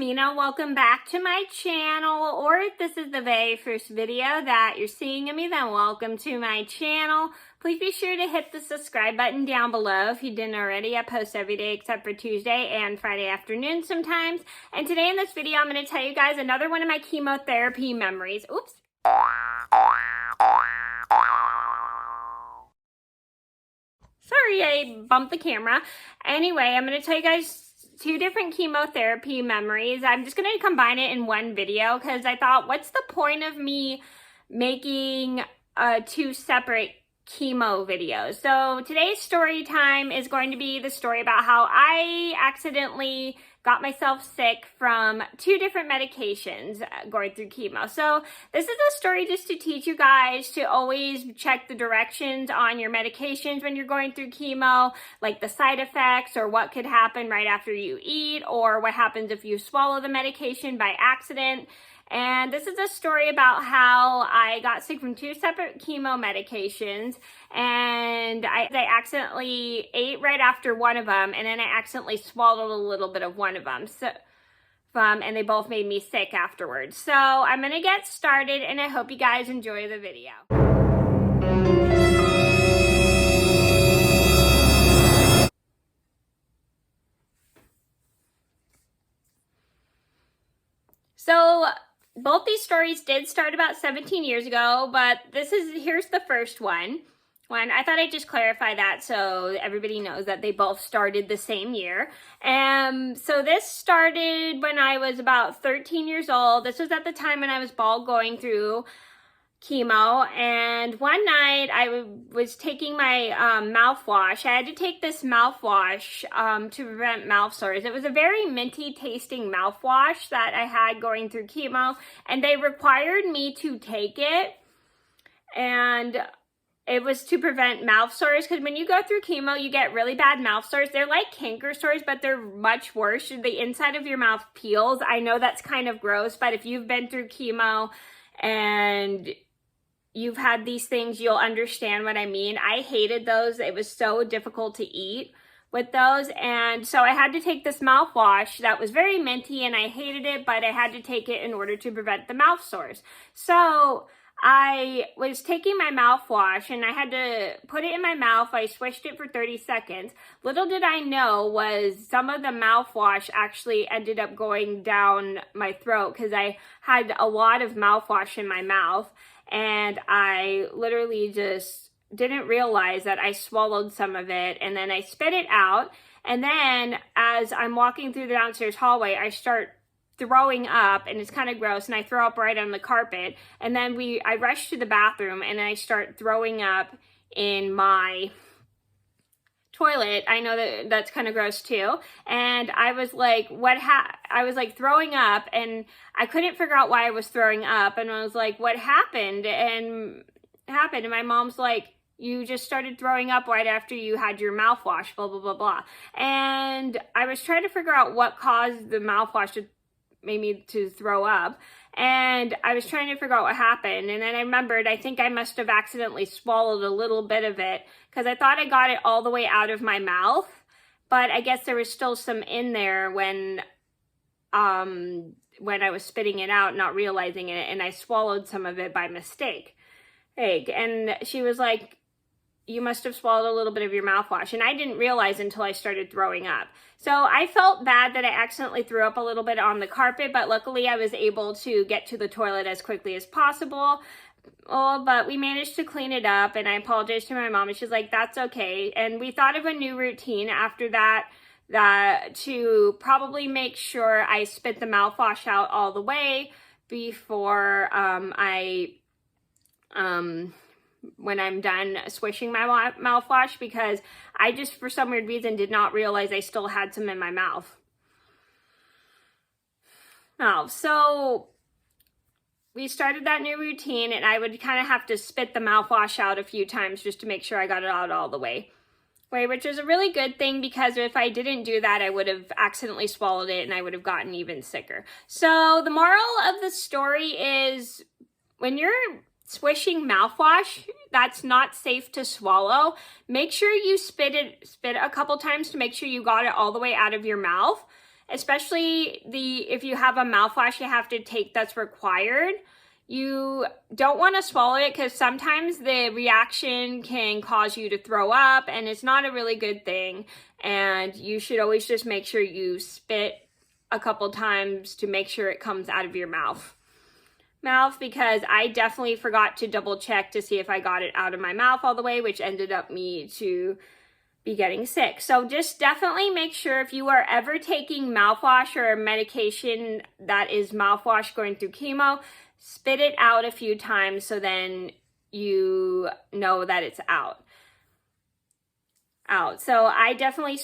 Mena. Welcome back to my channel, or if this is the very first video that you're seeing of me, then welcome to my channel. Please be sure to hit the subscribe button down below if you didn't already. I post every day except for Tuesday and Friday afternoon sometimes. And today in this video, I'm going to tell you guys another one of my chemotherapy memories. Oops. Sorry, I bumped the camera. Anyway, I'm going to tell you guys two different chemotherapy memories. I'm just going to combine it in one video because I thought, what's the point of me making two separate chemo videos? So today's story time is going to be the story about how I accidentally got myself sick from two different medications going through chemo. So this is a story just to teach you guys to always check the directions on your medications when you're going through chemo, like the side effects or what could happen right after you eat, or what happens if you swallow the medication by accident. And this is a story about how I got sick from two separate chemo medications, and I accidentally ate right after one of them, and then I accidentally swallowed a little bit of one of them. And they both made me sick afterwards. So I'm gonna get started, and I hope you guys enjoy the video. So both these stories did start about 17 years ago, but here's the first one. I thought I'd just clarify that so everybody knows that they both started the same year. So this started when I was about 13 years old. This was at the time when I was going through chemo, and one night I was taking my mouthwash. I had to take this mouthwash to prevent mouth sores. It was a very minty tasting mouthwash that I had going through chemo, and they required me to take it, and it was to prevent mouth sores, because when you go through chemo, you get really bad mouth sores. They're like canker sores, but they're much worse. The inside of your mouth peels. I know that's kind of gross, but if you've been through chemo and you've had these things, you'll understand what I mean. I hated those. It was so difficult to eat with those. And so I had to take this mouthwash that was very minty, and I hated it, but I had to take it in order to prevent the mouth sores. So I was taking my mouthwash, and I had to put it in my mouth. I swished it for 30 seconds. Little did I know was some of the mouthwash actually ended up going down my throat, because I had a lot of mouthwash in my mouth. And I literally just didn't realize that I swallowed some of it, and then I spit it out. And then as I'm walking through the downstairs hallway, I start throwing up, and it's kind of gross, and I throw up right on the carpet. And then I rush to the bathroom, and I start throwing up in my toilet. I know that's kind of gross too. And I was like, I was like throwing up, and I couldn't figure out why I was throwing up. And I was like, what happened? And my mom's like, you just started throwing up right after you had your mouthwash, blah, blah, blah, blah. And I was trying to figure out what caused the mouthwash to made me to throw up. And I was trying to figure out what happened. And then I remembered, I think I must have accidentally swallowed a little bit of it, because I thought I got it all the way out of my mouth. But I guess there was still some in there when I was spitting it out, not realizing it. And I swallowed some of it by mistake. And she was like, you must have swallowed a little bit of your mouthwash. And I didn't realize until I started throwing up. So I felt bad that I accidentally threw up a little bit on the carpet, but luckily I was able to get to the toilet as quickly as possible. But we managed to clean it up, and I apologized to my mom, and she's like, that's okay. And we thought of a new routine after that to probably make sure I spit the mouthwash out all the way before when I'm done swishing my mouthwash, because I just, for some weird reason, did not realize I still had some in my mouth. So we started that new routine, and I would kind of have to spit the mouthwash out a few times just to make sure I got it out all the way, which is a really good thing, because if I didn't do that, I would have accidentally swallowed it, and I would have gotten even sicker. So the moral of the story is, when you're swishing mouthwash that's not safe to swallow, make sure you spit a couple times to make sure you got it all the way out of your mouth. especially if you have a mouthwash you have to take that's required. You don't want to swallow it because sometimes the reaction can cause you to throw up, and it's not a really good thing. And you should always just make sure you spit a couple times to make sure it comes out of your mouth, because I definitely forgot to double check to see if I got it out of my mouth all the way, which ended up me to be getting sick. So just definitely make sure if you are ever taking mouthwash or medication that is mouthwash going through chemo, spit it out a few times so then you know that it's out. So I definitely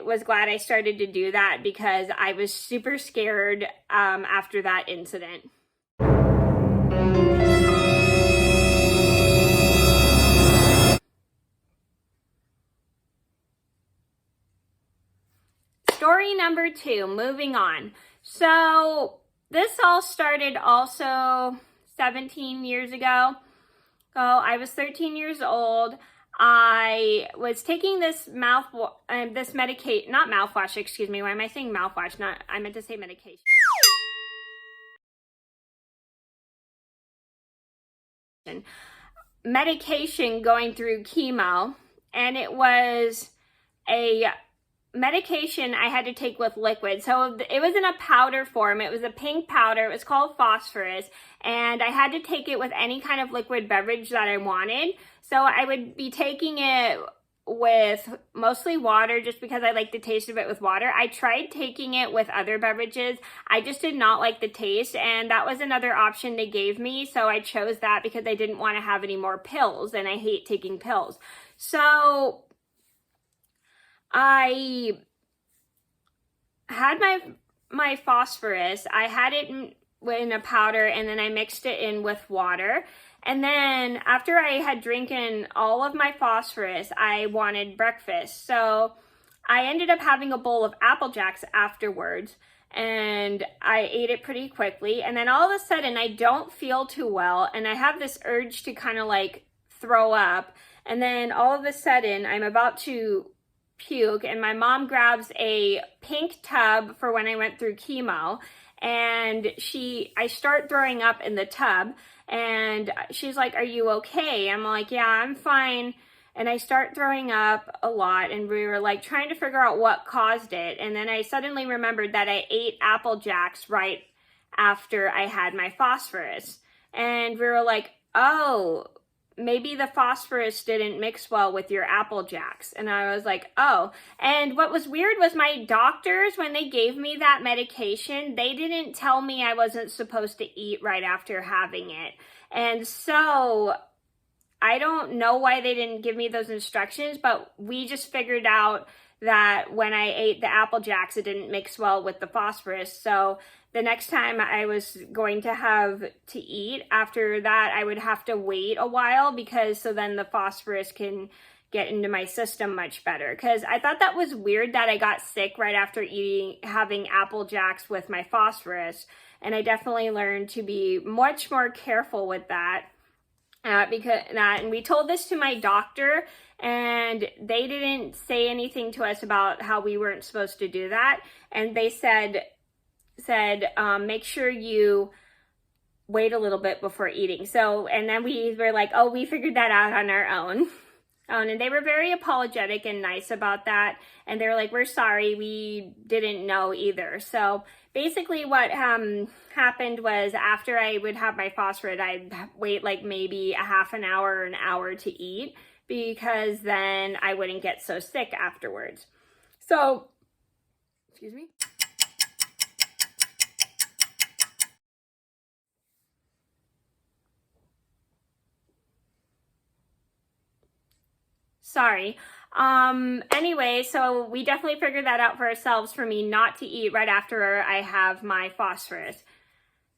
was glad I started to do that because I was super scared after that incident. Story number 2, moving on. So this all started also 17 years ago. I was 13 years old. I was taking this not mouthwash, excuse me. Why am I saying mouthwash? I meant to say medication. Medication going through chemo, and it was a medication I had to take with liquid. So it was in a powder form. It was a pink powder. It was called phosphorus, and I had to take it with any kind of liquid beverage that I wanted. So I would be taking it with mostly water just because I like the taste of it with water. I tried taking it with other beverages. I just did not like the taste, and that was another option they gave me. So I chose that because I didn't want to have any more pills, and I hate taking pills. So I had my phosphorus. I had it in a powder, and then I mixed it in with water. And then after I had drinking all of my phosphorus, I wanted breakfast. So I ended up having a bowl of Apple Jacks afterwards, and I ate it pretty quickly. And then all of a sudden I don't feel too well, and I have this urge to kind of like throw up. And then all of a sudden I'm about to puke, and my mom grabs a pink tub for when I went through chemo, and I start throwing up in the tub, and she's like, "Are you okay?" I'm like, "Yeah, I'm fine." And I start throwing up a lot, and we were like trying to figure out what caused it. And then I suddenly remembered that I ate Apple Jacks right after I had my phosphorus, and we were like, "Oh, maybe the phosphorus didn't mix well with your Apple Jacks." And I was like, oh. And what was weird was my doctors, when they gave me that medication, they didn't tell me I wasn't supposed to eat right after having it. And so I don't know why they didn't give me those instructions, but we just figured out that when I ate the Apple Jacks, it didn't mix well with the phosphorus. So the next time I was going to have to eat after that, I would have to wait a while, because so then the phosphorus can get into my system much better. Because I thought that was weird that I got sick right after having Apple Jacks with my phosphorus. And I definitely learned to be much more careful with that. And we told this to my doctor, and they didn't say anything to us about how we weren't supposed to do that. And they said make sure you wait a little bit before eating. So, and then we were like, oh, we figured that out on our own. And they were very apologetic and nice about that. And they were like, we're sorry, we didn't know either. So basically what happened was, after I would have my phosphorus, I'd wait like maybe a half an hour or an hour to eat, because then I wouldn't get so sick afterwards. So, excuse me. Sorry. Anyway, so we definitely figured that out for ourselves, for me not to eat right after I have my phosphorus.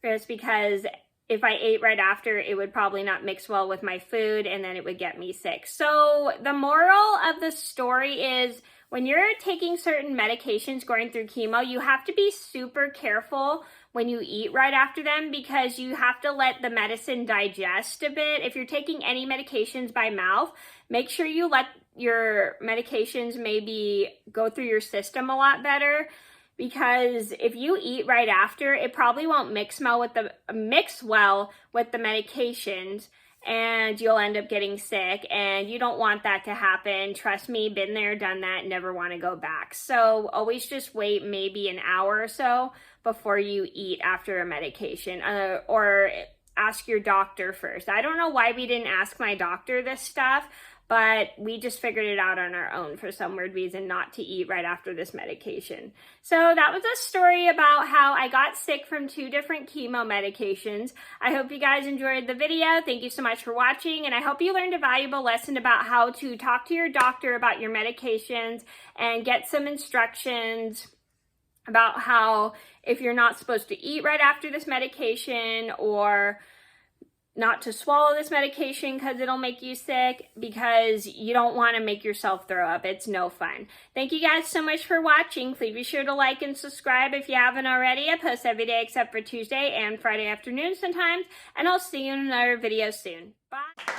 Just because if I ate right after, it would probably not mix well with my food, and then it would get me sick. So the moral of the story is, when you're taking certain medications going through chemo, you have to be super careful when you eat right after them, because you have to let the medicine digest a bit. If you're taking any medications by mouth, make sure you let your medications maybe go through your system a lot better, because if you eat right after, it probably won't mix well with the medications, and you'll end up getting sick, and you don't want that to happen. Trust me, been there, done that, never want to go back. So always just wait maybe an hour or so before you eat after a medication, or ask your doctor first. I don't know why we didn't ask my doctor this stuff, but we just figured it out on our own for some weird reason, not to eat right after this medication. So that was a story about how I got sick from 2 different chemo medications. I hope you guys enjoyed the video. Thank you so much for watching, and I hope you learned a valuable lesson about how to talk to your doctor about your medications and get some instructions about how, if you're not supposed to eat right after this medication, or not to swallow this medication because it'll make you sick, because you don't want to make yourself throw up. It's no fun. Thank you guys so much for watching. Please be sure to like and subscribe if you haven't already. I post every day except for Tuesday and Friday afternoon sometimes, and I'll see you in another video soon. Bye.